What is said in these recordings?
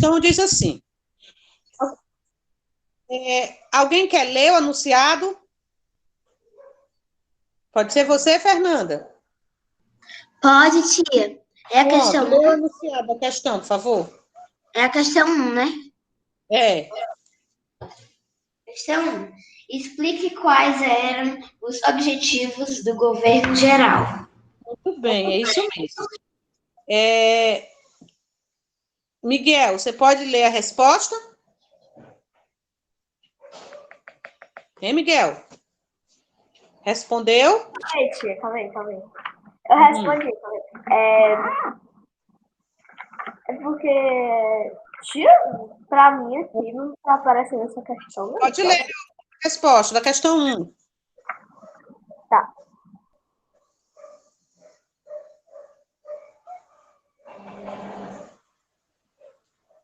questão diz assim, alguém quer ler o enunciado? Pode ser você, Fernanda? Pode, tia. É a questão Lê o 1? enunciado da questão, por favor. É a questão 1, né? É. Questão 1. Explique quais eram os objetivos do governo geral. Muito bem, é isso mesmo. Miguel, você pode ler a resposta? Hein, Miguel? Respondeu? Tia, calma aí. Eu respondi. É porque, tia, pra mim aqui não tá aparecendo essa questão. Não, Pode ler a resposta da questão 1. Tá.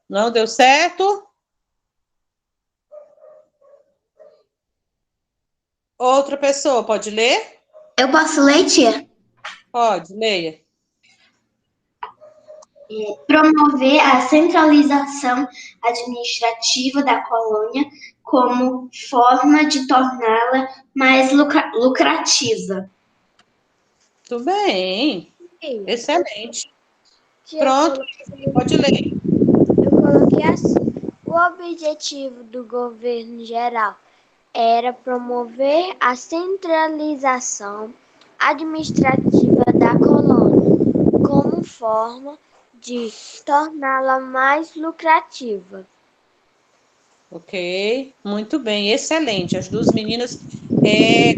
Não deu certo? Outra pessoa pode ler? Eu posso ler, tia? Pode, leia. Promover a centralização administrativa da colônia como forma de torná-la mais lucrativa. Tudo bem. Sim. Excelente. Tia, Pronto, pode ler. eu coloquei assim. O objetivo do governo geral era promover a centralização administrativa da colônia como forma de torná-la mais lucrativa. Ok, muito bem, excelente. As duas meninas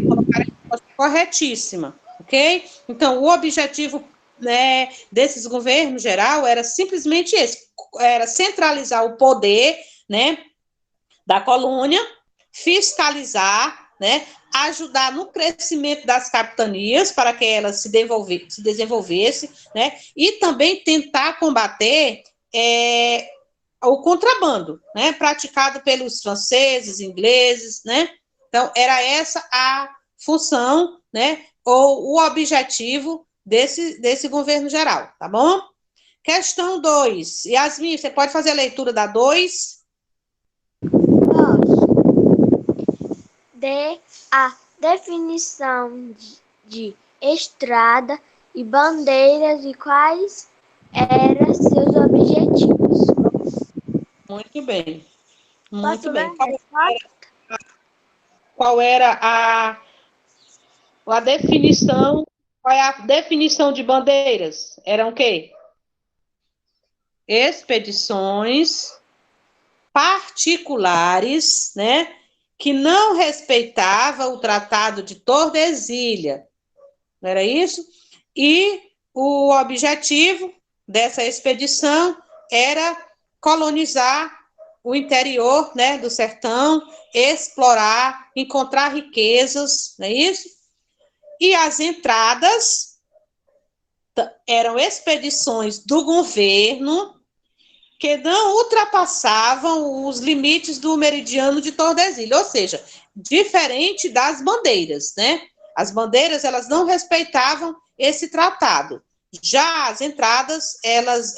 colocaram a resposta corretíssima, ok? Então, o objetivo, né, desses governos geral era simplesmente esse, era centralizar o poder, né, da colônia, fiscalizar, né, ajudar no crescimento das capitanias para que elas se desenvolvessem, né, e também tentar combater o contrabando, né, praticado pelos franceses, ingleses, né? Então, era essa a função, né, ou o objetivo desse governo geral, tá bom? Questão 2. Yasmin, você pode fazer a leitura da 2? Posso. Dê a definição de estrada e bandeiras e quais eram seus objetivos. Muito bem. Posso Muito ler bem. a resposta? Qual era a definição? Qual é a definição de bandeiras? Eram o quê? Expedições particulares, né, que não respeitava o Tratado de Tordesilhas, não era isso? E o objetivo dessa expedição era colonizar o interior, né, do sertão, explorar, encontrar riquezas, não é isso? E as entradas eram expedições do governo que não ultrapassavam os limites do meridiano de Tordesilhas, ou seja, diferente das bandeiras, né? As bandeiras, elas não respeitavam esse tratado. Já as entradas, elas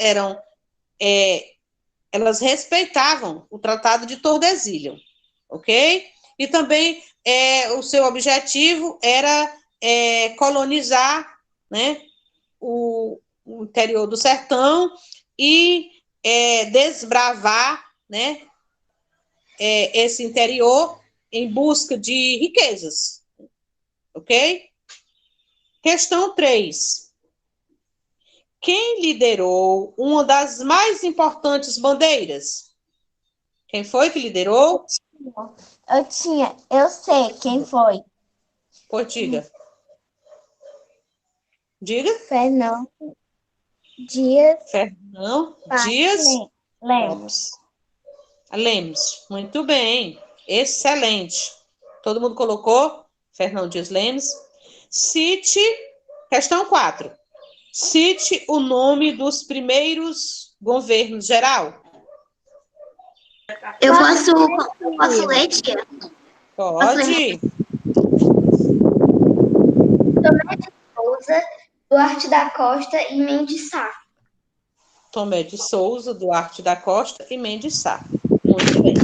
respeitavam o Tratado de Tordesilhas, ok? E também o seu objetivo era colonizar, né, o interior do sertão e desbravar, né, esse interior em busca de riquezas, ok? Questão 3. Quem liderou uma das mais importantes bandeiras? Quem foi que liderou? Eu sei quem foi. Pois diga. Diga. Fernão Dias Fernão Dias Lemos. Lemos. Muito bem. Excelente. Todo mundo colocou? Fernão Dias Lemos. Cite, questão 4. Cite o nome dos primeiros governos geral. Eu posso ler, tia? Pode. Tomé de Souza, Duarte da Costa e Mendes Sá. Tomé de Souza, Duarte da Costa e Mendes Sá. Muito bem.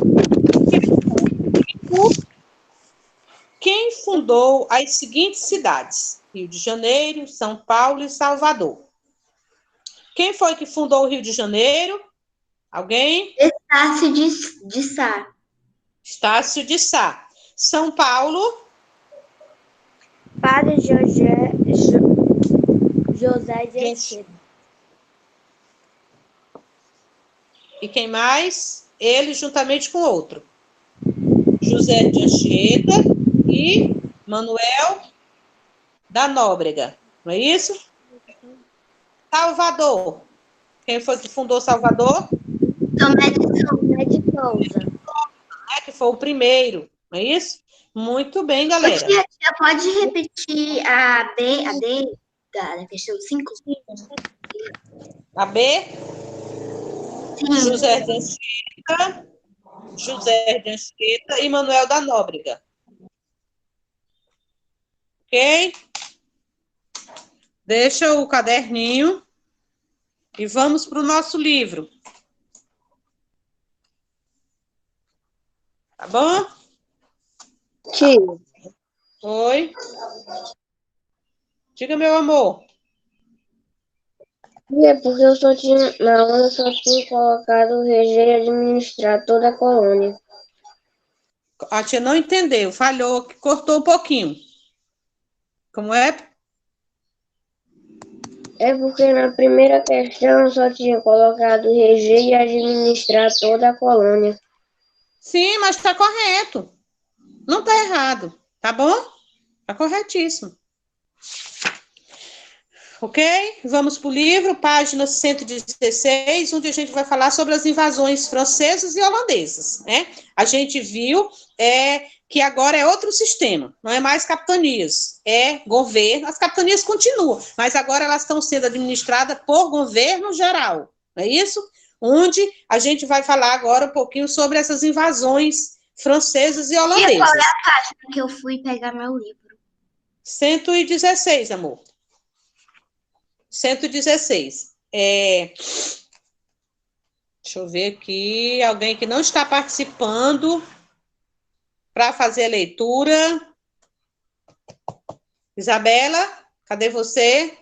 Quem fundou as seguintes cidades? Rio de Janeiro, São Paulo e Salvador. Quem foi que fundou o Rio de Janeiro? Alguém? Estácio de Sá. Estácio de Sá. São Paulo? Padre José de Anchieta. E quem mais? Ele juntamente com outro. José de Anchieta e Manuel da Nóbrega. Não é isso? Salvador. Quem foi que fundou Salvador? Tomé de Souza. Tomé de Souza. Que foi o primeiro. Não é isso? Muito bem, galera. Tia, pode repetir a D da questão 5? A B? Sim. José de Anchieta e Manuel da Nóbrega. Ok? Deixa o caderninho e vamos para o nosso livro. Tá bom? Tia, Oi. Diga, meu amor. porque eu só tinha, na aula eu só tinha colocado reger e administrar toda a colônia. A tia não entendeu, falhou, cortou um pouquinho. Como é? É porque na primeira questão eu só tinha colocado reger e administrar toda a colônia. Sim, mas está correto. Não está errado, tá bom? Está corretíssimo. Ok? Vamos para o livro, página 116, onde a gente vai falar sobre as invasões francesas e holandesas, né? A gente viu que agora é outro sistema, não é mais capitanias, é governo. As capitanias continuam, mas agora elas estão sendo administradas por governo geral, não é isso? Onde a gente vai falar agora um pouquinho sobre essas invasões francesas e holandesas. Qual é a página que eu fui pegar meu livro? 116, amor. 116. Deixa eu ver aqui. Alguém que não está participando para fazer a leitura. Isabela, cadê você?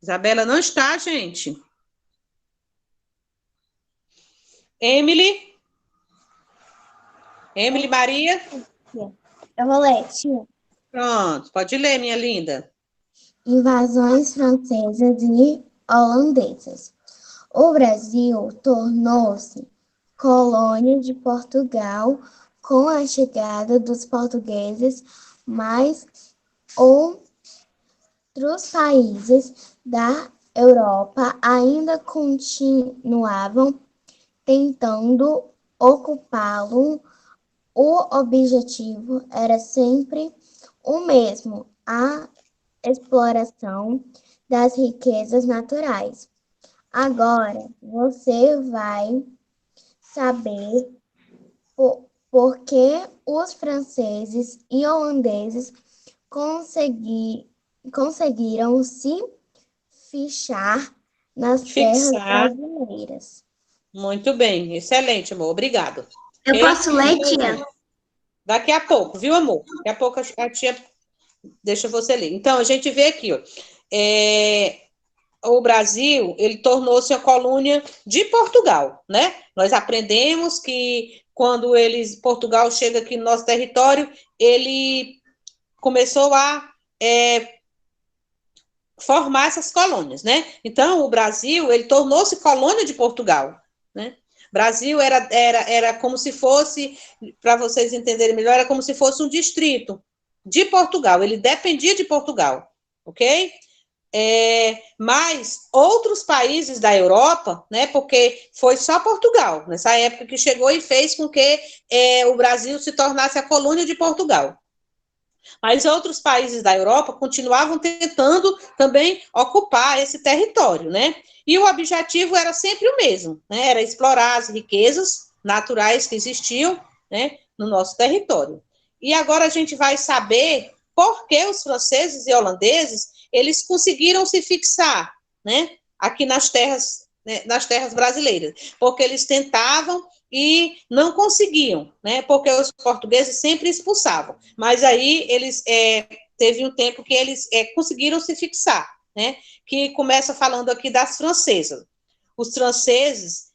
Isabela não está, gente. Emily? Emily Maria? Eu vou ler, tia. Pronto, pode ler, minha linda. Invasões francesas e holandesas. O Brasil tornou-se colônia de Portugal com a chegada dos portugueses, mas outros países da Europa ainda continuavam tentando ocupá-lo. O objetivo era sempre o mesmo: a exploração das riquezas naturais. Agora você vai saber por que os franceses e holandeses conseguiram se fixar nas terras brasileiras. Muito bem, excelente, amor, obrigado. Eu posso ler, tia? Daqui a pouco, viu, amor? Daqui a pouco a tia deixa você ler. Então, a gente vê aqui, ó, o Brasil, ele tornou-se a colônia de Portugal, né? Nós aprendemos que quando Portugal chega aqui no nosso território, ele começou a formar essas colônias, né? Então, o Brasil, ele tornou-se colônia de Portugal, né? Brasil era como se fosse, para vocês entenderem melhor, era como se fosse um distrito de Portugal, ele dependia de Portugal, ok? Mas outros países da Europa, né, porque foi só Portugal, nessa época que chegou e fez com que o Brasil se tornasse a colônia de Portugal. Mas outros países da Europa continuavam tentando também ocupar esse território, né? E o objetivo era sempre o mesmo, né? Era explorar as riquezas naturais que existiam, né, no nosso território. E agora a gente vai saber porque os franceses e holandeses, eles conseguiram se fixar, né, aqui nas terras, né, nas terras brasileiras, porque eles tentavam e não conseguiam, né, porque os portugueses sempre expulsavam, mas aí eles, teve um tempo que eles conseguiram se fixar, né, que começa falando aqui das francesas. Os franceses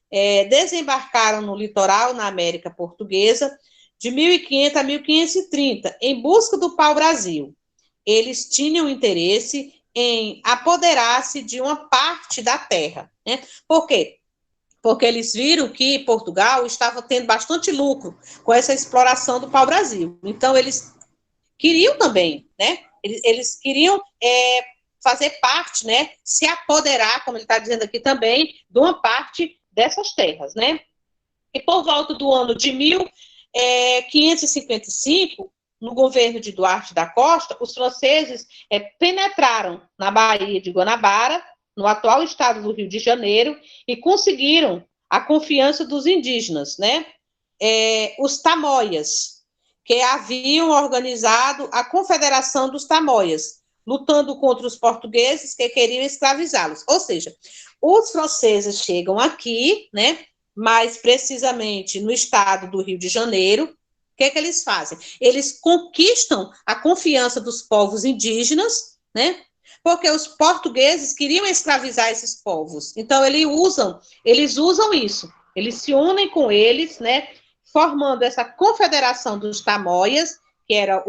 desembarcaram no litoral, na América Portuguesa, de 1500 a 1530, em busca do pau-brasil. Eles tinham interesse em apoderar-se de uma parte da terra, né? Por quê? Porque eles viram que Portugal estava tendo bastante lucro com essa exploração do pau-brasil. Então, eles queriam também, né? Eles queriam fazer parte, né? Se apoderar, como ele está dizendo aqui também, de uma parte dessas terras, né? E por volta do ano de 1555, no governo de Duarte da Costa, os franceses penetraram na Baía de Guanabara, no atual estado do Rio de Janeiro, e conseguiram a confiança dos indígenas, né? Os tamoias, que haviam organizado a Confederação dos Tamoias, lutando contra os portugueses que queriam escravizá-los. Ou seja, os franceses chegam aqui, né? Mais precisamente no estado do Rio de Janeiro. O que eles fazem? Eles conquistam a confiança dos povos indígenas, né? Porque os portugueses queriam escravizar esses povos. Então, eles usam isso. Eles se unem com eles, né? Formando essa confederação dos tamoias, que eram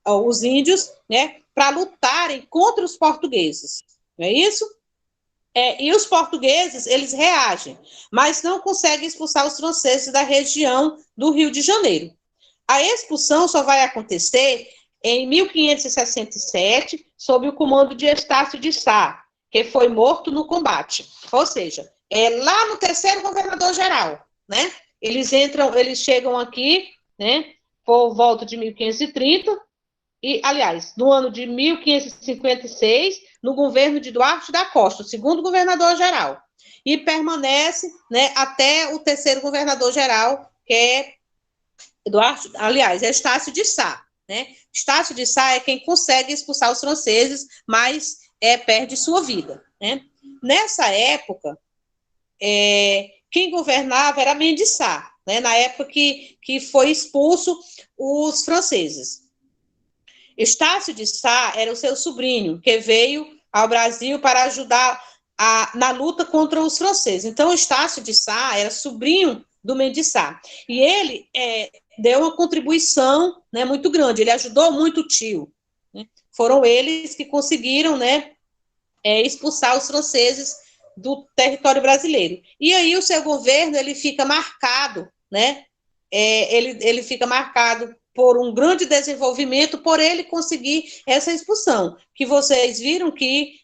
os índios, né? Para lutarem contra os portugueses. Não é isso? E os portugueses, eles reagem, mas não conseguem expulsar os franceses da região do Rio de Janeiro. A expulsão só vai acontecer em 1567, sob o comando de Estácio de Sá, que foi morto no combate. Ou seja, lá no terceiro governador-geral, né? Eles chegam aqui, né? Por volta de 1530, e, aliás, no ano de 1556, no governo de Duarte da Costa, o segundo governador-geral, e permanece, né, até o terceiro governador-geral, que é Estácio de Sá, né? Estácio de Sá é quem consegue expulsar os franceses, mas perde sua vida, né? Nessa época, quem governava era Mendes Sá, né? Na época que foi expulso os franceses. Estácio de Sá era o seu sobrinho, que veio ao Brasil para ajudar na luta contra os franceses. Então, Estácio de Sá era sobrinho do Mendes Sá. E ele deu uma contribuição, né, muito grande. Ele ajudou muito o tio. Né? Foram eles que conseguiram, né, expulsar os franceses do território brasileiro. E aí o seu governo ele fica marcado, né? Ele fica marcado por um grande desenvolvimento, por ele conseguir essa expulsão, que vocês viram que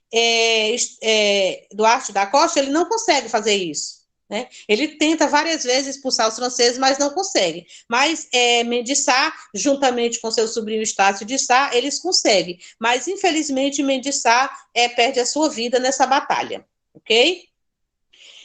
Duarte da Costa, ele não consegue fazer isso, né? Ele tenta várias vezes expulsar os franceses, mas não consegue. Mas Mendes Sá, juntamente com seu sobrinho Estácio de Sá, eles conseguem. Mas, infelizmente, Mendes Sá perde a sua vida nessa batalha, ok?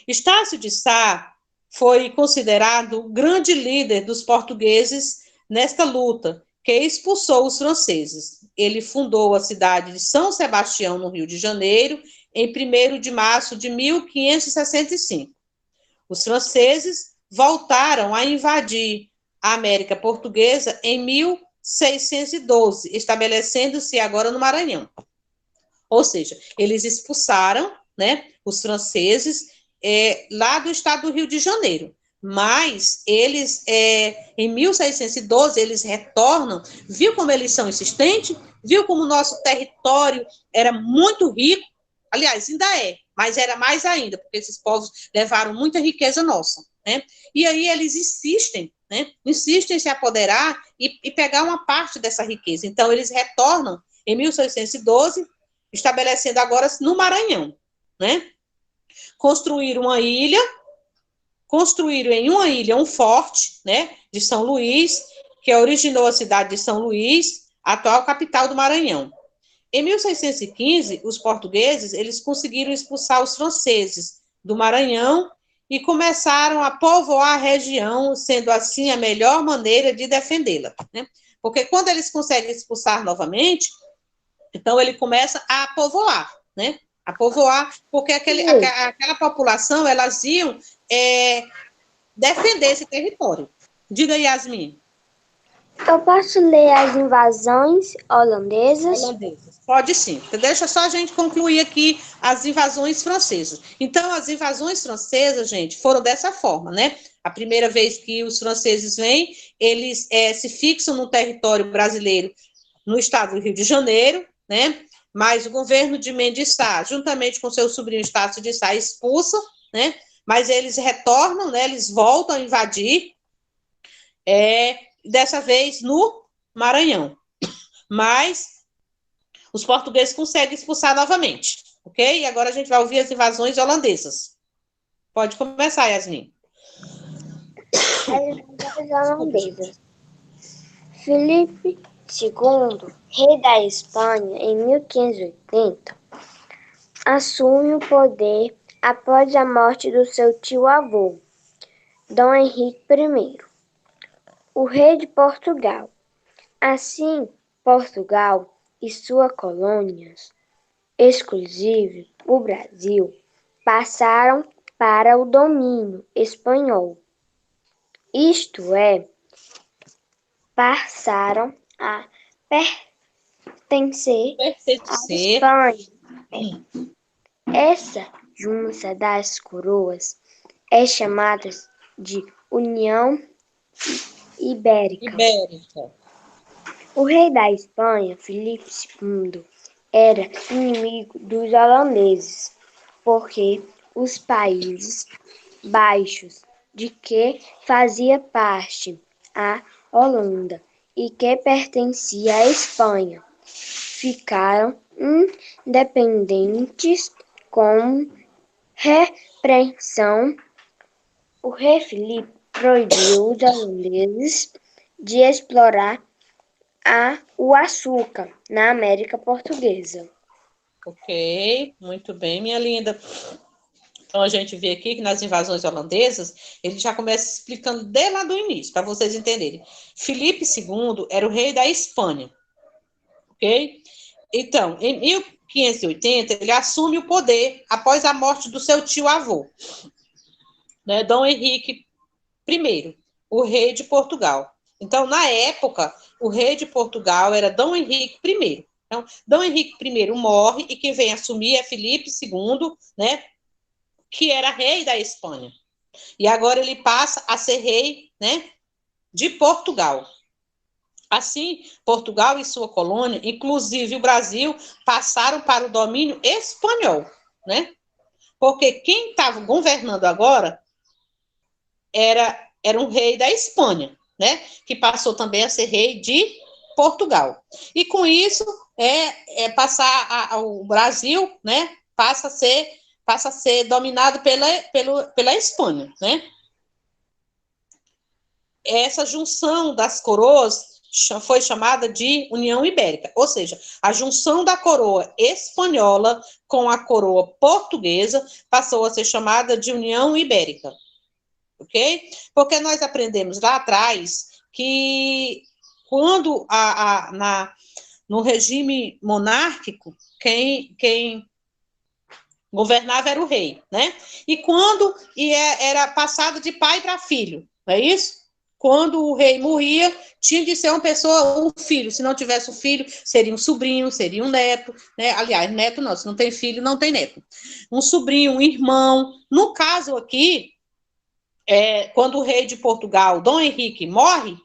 Estácio de Sá foi considerado o grande líder dos portugueses nesta luta, que expulsou os franceses. Ele fundou a cidade de São Sebastião, no Rio de Janeiro, em 1º de março de 1565. Os franceses voltaram a invadir a América Portuguesa em 1612, estabelecendo-se agora no Maranhão. Ou seja, eles expulsaram, né, os franceses lá do estado do Rio de Janeiro. Mas eles, em 1612, eles retornam, viu como eles são insistentes, viu como o nosso território era muito rico, aliás, ainda mas era mais ainda, porque esses povos levaram muita riqueza nossa, né? E aí eles insistem, né? Insistem em se apoderar e pegar uma parte dessa riqueza. Então, eles retornam em 1612, estabelecendo agora no Maranhão, né? Construíram em uma ilha um forte, né, de São Luís, que originou a cidade de São Luís, atual capital do Maranhão. Em 1615, os portugueses eles conseguiram expulsar os franceses do Maranhão e começaram a povoar a região, sendo assim a melhor maneira de defendê-la, né? Porque quando eles conseguem expulsar novamente, então ele começa a povoar, né? A povoar, porque aquela população, elas iam defender esse território. Diga, Yasmin. Eu posso ler as invasões holandesas? Holandesas. Pode sim. Deixa só a gente concluir aqui as invasões francesas. Então, as invasões francesas, gente, foram dessa forma, né? A primeira vez que os franceses vêm, eles se fixam no território brasileiro, no estado do Rio de Janeiro, né? Mas o governo de Mendes Sá, juntamente com seu sobrinho Estácio de Sá, expulsa, né? Mas eles retornam, né? Eles voltam a invadir, dessa vez no Maranhão. Mas os portugueses conseguem expulsar novamente, ok? E agora a gente vai ouvir as invasões holandesas. Pode começar, Yasmin. As invasões holandesas. Filipe II, rei da Espanha, em 1580, assume o poder após a morte do seu tio-avô, Dom Henrique I, o rei de Portugal. Assim, Portugal e suas colônias, exclusive o Brasil, passaram para o domínio espanhol. Isto é, passaram a pertencer à Espanha. Essa junta das coroas é chamada de União Ibérica. O rei da Espanha, Filipe II, era inimigo dos holandeses, porque os Países Baixos, de que fazia parte a Holanda e que pertencia à Espanha, ficaram independentes com repressão. O rei Filipe proibiu os holandeses de explorar o açúcar na América Portuguesa. Ok, muito bem, minha linda. Então, a gente vê aqui que nas invasões holandesas, ele já começa explicando desde lá do início, para vocês entenderem. Filipe II era o rei da Espanha, ok? Então, em 1580, ele assume o poder após a morte do seu tio-avô, né, Dom Henrique I, o rei de Portugal. Então, na época, o rei de Portugal era Dom Henrique I. Então, Dom Henrique I morre e quem vem assumir é Filipe II, né, que era rei da Espanha. E agora ele passa a ser rei, né, de Portugal. Assim, Portugal e sua colônia, inclusive o Brasil, passaram para o domínio espanhol, né? Porque quem estava governando agora era um rei da Espanha, né? Que passou também a ser rei de Portugal. E com isso, o Brasil, né? Passa a ser dominado pela Espanha, né? Essa junção das coroas foi chamada de União Ibérica, ou seja, a junção da coroa espanhola com a coroa portuguesa passou a ser chamada de União Ibérica, ok? Porque nós aprendemos lá atrás que quando no regime monárquico, quem governava era o rei, né? E quando era passado de pai para filho, não é isso? Quando o rei morria, tinha de ser uma pessoa, um filho. Se não tivesse um filho, seria um sobrinho, seria um neto, né? Aliás, neto não, se não tem filho, não tem neto. Um sobrinho, um irmão. No caso aqui, quando o rei de Portugal, Dom Henrique I morre,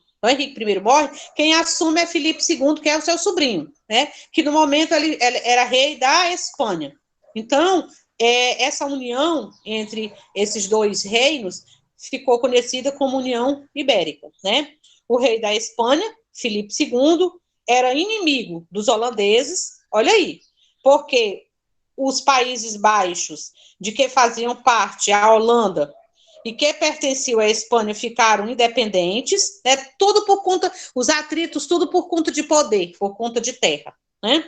quem assume é Filipe II, que é o seu sobrinho, né? Que no momento ele era rei da Espanha. Então, essa união entre esses dois reinos ficou conhecida como União Ibérica, né? O rei da Espanha, Filipe II, era inimigo dos holandeses, olha aí, porque os Países Baixos, de que faziam parte a Holanda e que pertenciam à Espanha, ficaram independentes, né? Tudo por conta, os atritos, tudo por conta de poder, por conta de terra, né?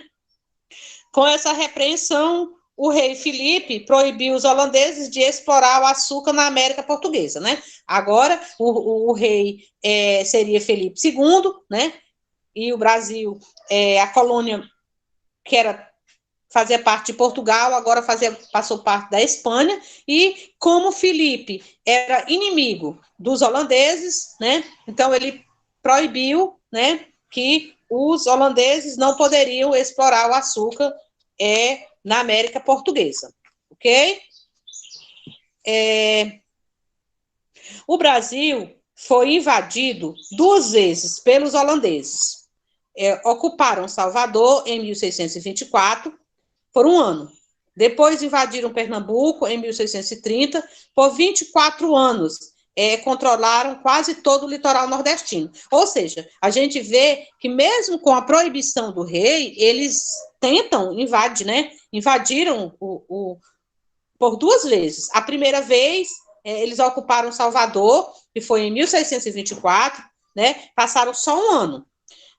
Com essa repreensão, o rei Filipe proibiu os holandeses de explorar o açúcar na América Portuguesa, né? Agora, o rei seria Filipe II, né? e o Brasil, a colônia que fazia parte de Portugal, agora passou parte da Espanha, e como Filipe era inimigo dos holandeses, né, então ele proibiu, né, que os holandeses não poderiam explorar o açúcar na América Portuguesa, ok? O Brasil foi invadido 2 vezes pelos holandeses. Ocuparam Salvador em 1624, por 1 ano. Depois invadiram Pernambuco em 1630, por 24 anos. Controlaram quase todo o litoral nordestino. Ou seja, a gente vê que mesmo com a proibição do rei, eles tentam invadir, né? Invadiram por 2 vezes. A primeira vez, eles ocuparam Salvador, que foi em 1624, né? Passaram só 1 ano.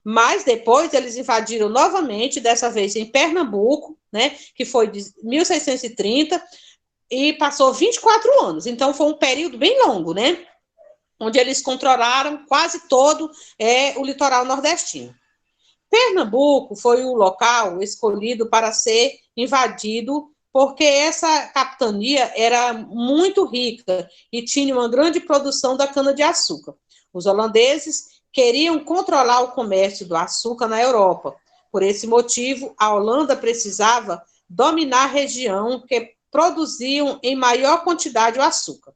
Mas depois eles invadiram novamente, dessa vez em Pernambuco, né, que foi de 1630, e passou 24 anos. Então, foi um período bem longo, né, onde eles controlaram quase todo o litoral nordestino. Pernambuco foi o local escolhido para ser invadido, porque essa capitania era muito rica e tinha uma grande produção da cana-de-açúcar. Os holandeses queriam controlar o comércio do açúcar na Europa. Por esse motivo, a Holanda precisava dominar a região que produziam em maior quantidade o açúcar.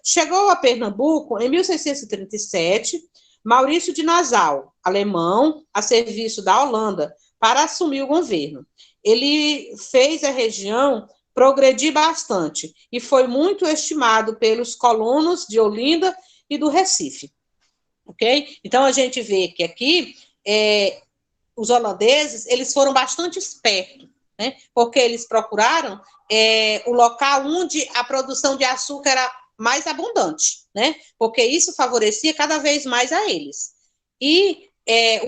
Chegou a Pernambuco em 1637, Maurício de Nassau, alemão, a serviço da Holanda, para assumir o governo. Ele fez a região progredir bastante e foi muito estimado pelos colonos de Olinda e do Recife. Ok? Então, a gente vê que aqui os holandeses, eles foram bastante espertos, né? Porque eles procuraram o local onde a produção de açúcar era mais abundante, né? Porque isso favorecia cada vez mais a eles. E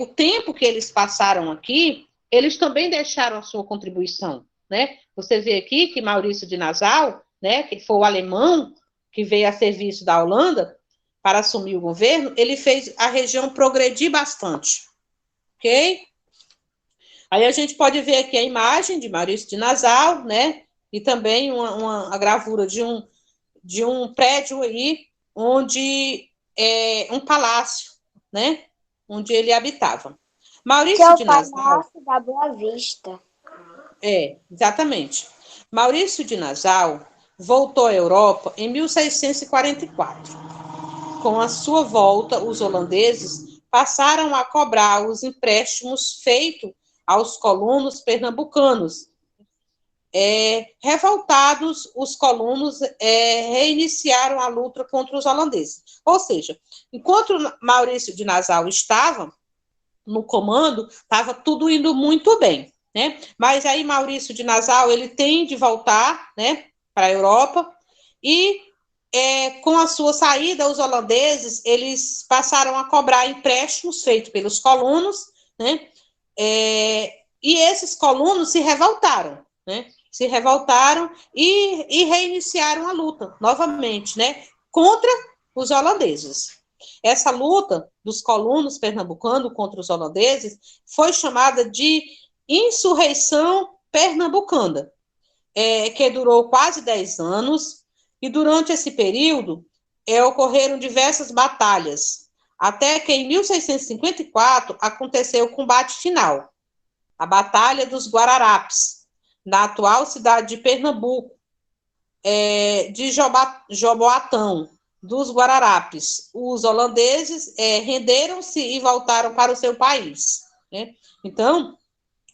o tempo que eles passaram aqui, eles também deixaram a sua contribuição, né? Você vê aqui que Maurício de Nassau, né, que foi o alemão que veio a serviço da Holanda, para assumir o governo, ele fez a região progredir bastante, ok? Aí a gente pode ver aqui a imagem de Maurício de Nassau, né? E também a gravura de um prédio aí, onde um palácio, né? Onde ele habitava. Maurício de Nassau... Que é o Palácio da Boa Vista. Exatamente. Maurício de Nassau voltou à Europa em 1644. Com a sua volta, os holandeses passaram a cobrar os empréstimos feitos aos colonos pernambucanos. Revoltados, os colonos reiniciaram a luta contra os holandeses. Ou seja, enquanto Maurício de Nassau estava no comando, estava tudo indo muito bem, né? Mas aí Maurício de Nassau, ele tem de voltar, né, para a Europa, e com a sua saída, os holandeses, eles passaram a cobrar empréstimos feitos pelos colonos, né? E esses colonos se revoltaram, né? Se revoltaram e reiniciaram a luta novamente, né? Contra os holandeses. Essa luta dos colonos pernambucanos contra os holandeses foi chamada de Insurreição Pernambucana, que durou quase 10 anos, e durante esse período ocorreram diversas batalhas, até que em 1654 aconteceu o combate final, a Batalha dos Guararapes, na atual cidade de Pernambuco, de Jaboatão, dos Guararapes. Os holandeses renderam-se e voltaram para o seu país, né? Então,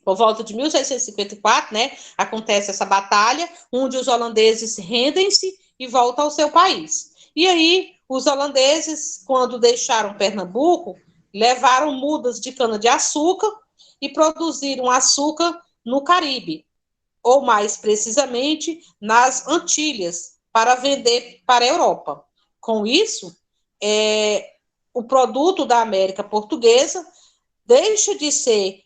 por volta de 1654, né, acontece essa batalha, onde os holandeses rendem-se e voltam ao seu país. E aí, os holandeses, quando deixaram Pernambuco, levaram mudas de cana-de-açúcar e produziram açúcar no Caribe, ou mais precisamente, nas Antilhas, para vender para a Europa. Com isso, o produto da América Portuguesa deixa de ser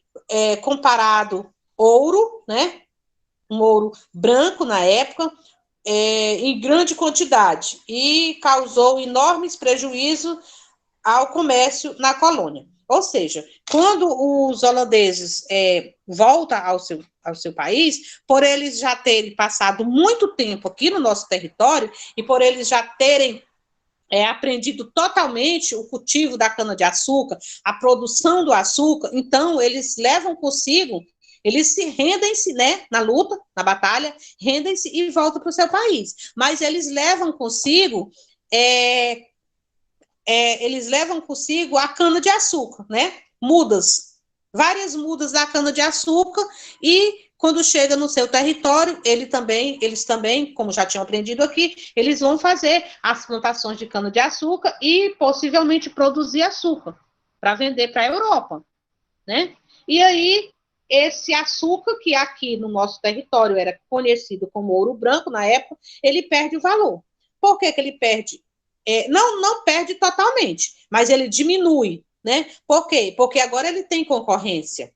comparado ouro, né? Um ouro branco na época, em grande quantidade, e causou enormes prejuízos ao comércio na colônia. Ou seja, quando os holandeses voltam ao seu país, por eles já terem passado muito tempo aqui no nosso território e por eles já terem aprendido totalmente o cultivo da cana-de-açúcar, a produção do açúcar, então eles levam consigo, eles se rendem-se, né, na luta, na batalha, rendem-se e voltam para o seu país. Mas eles levam consigo a cana-de-açúcar, né? Mudas, várias mudas da cana-de-açúcar, e quando chega no seu território, eles também, como já tinham aprendido aqui, eles vão fazer as plantações de cana-de-açúcar e possivelmente produzir açúcar para vender para a Europa, né? E aí, esse açúcar, que aqui no nosso território era conhecido como ouro branco na época, ele perde o valor. Por que ele perde? Não perde totalmente, mas ele diminui, né? Por quê? Porque agora ele tem concorrência,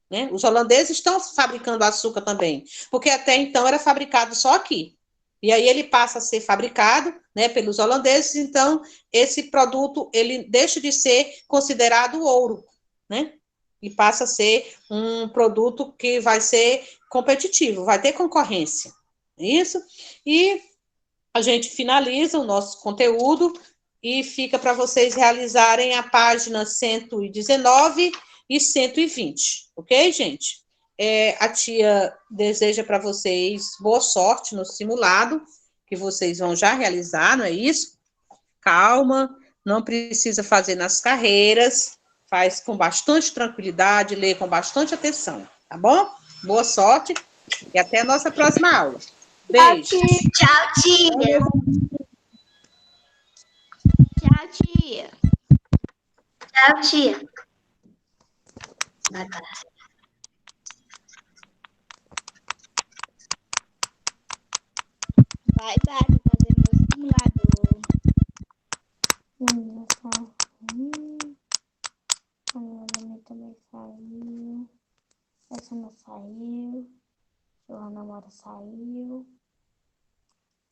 né? Os holandeses estão fabricando açúcar também, porque até então era fabricado só aqui. E aí ele passa a ser fabricado, né, pelos holandeses, então esse produto ele deixa de ser considerado ouro, né? E passa a ser um produto que vai ser competitivo, vai ter concorrência. Isso? E a gente finaliza o nosso conteúdo e fica para vocês realizarem a página 119 e 120, ok, gente? A tia deseja para vocês boa sorte no simulado, que vocês vão já realizar, não é isso? Calma, não precisa fazer nas carreiras, faz com bastante tranquilidade, lê com bastante atenção, tá bom? Boa sorte e até a nossa próxima aula. Beijo. Tchau, tia. Tchau, tia. Tchau, tia. Vai, fazer meu simulador. A minha também saiu. Essa não saiu. Joana Mora saiu.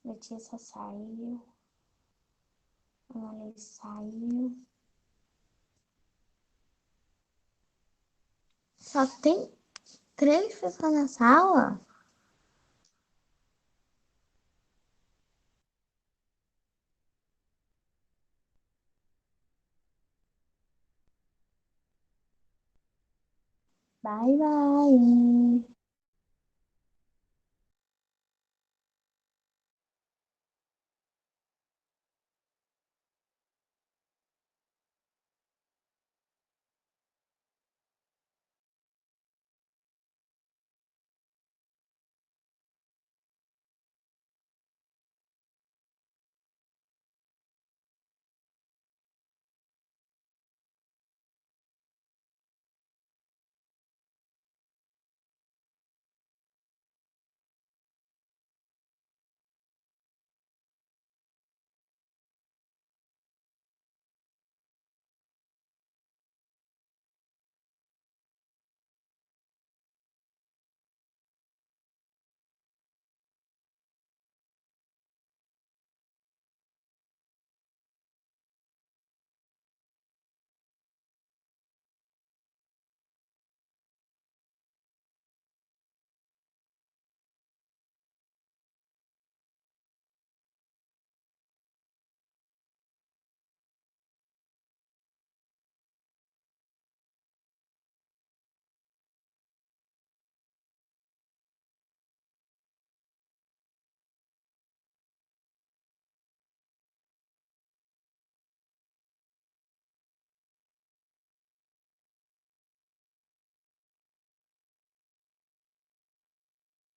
Letícia saiu. Ana saiu. Só tem 3 pessoas na sala? Bye, bye.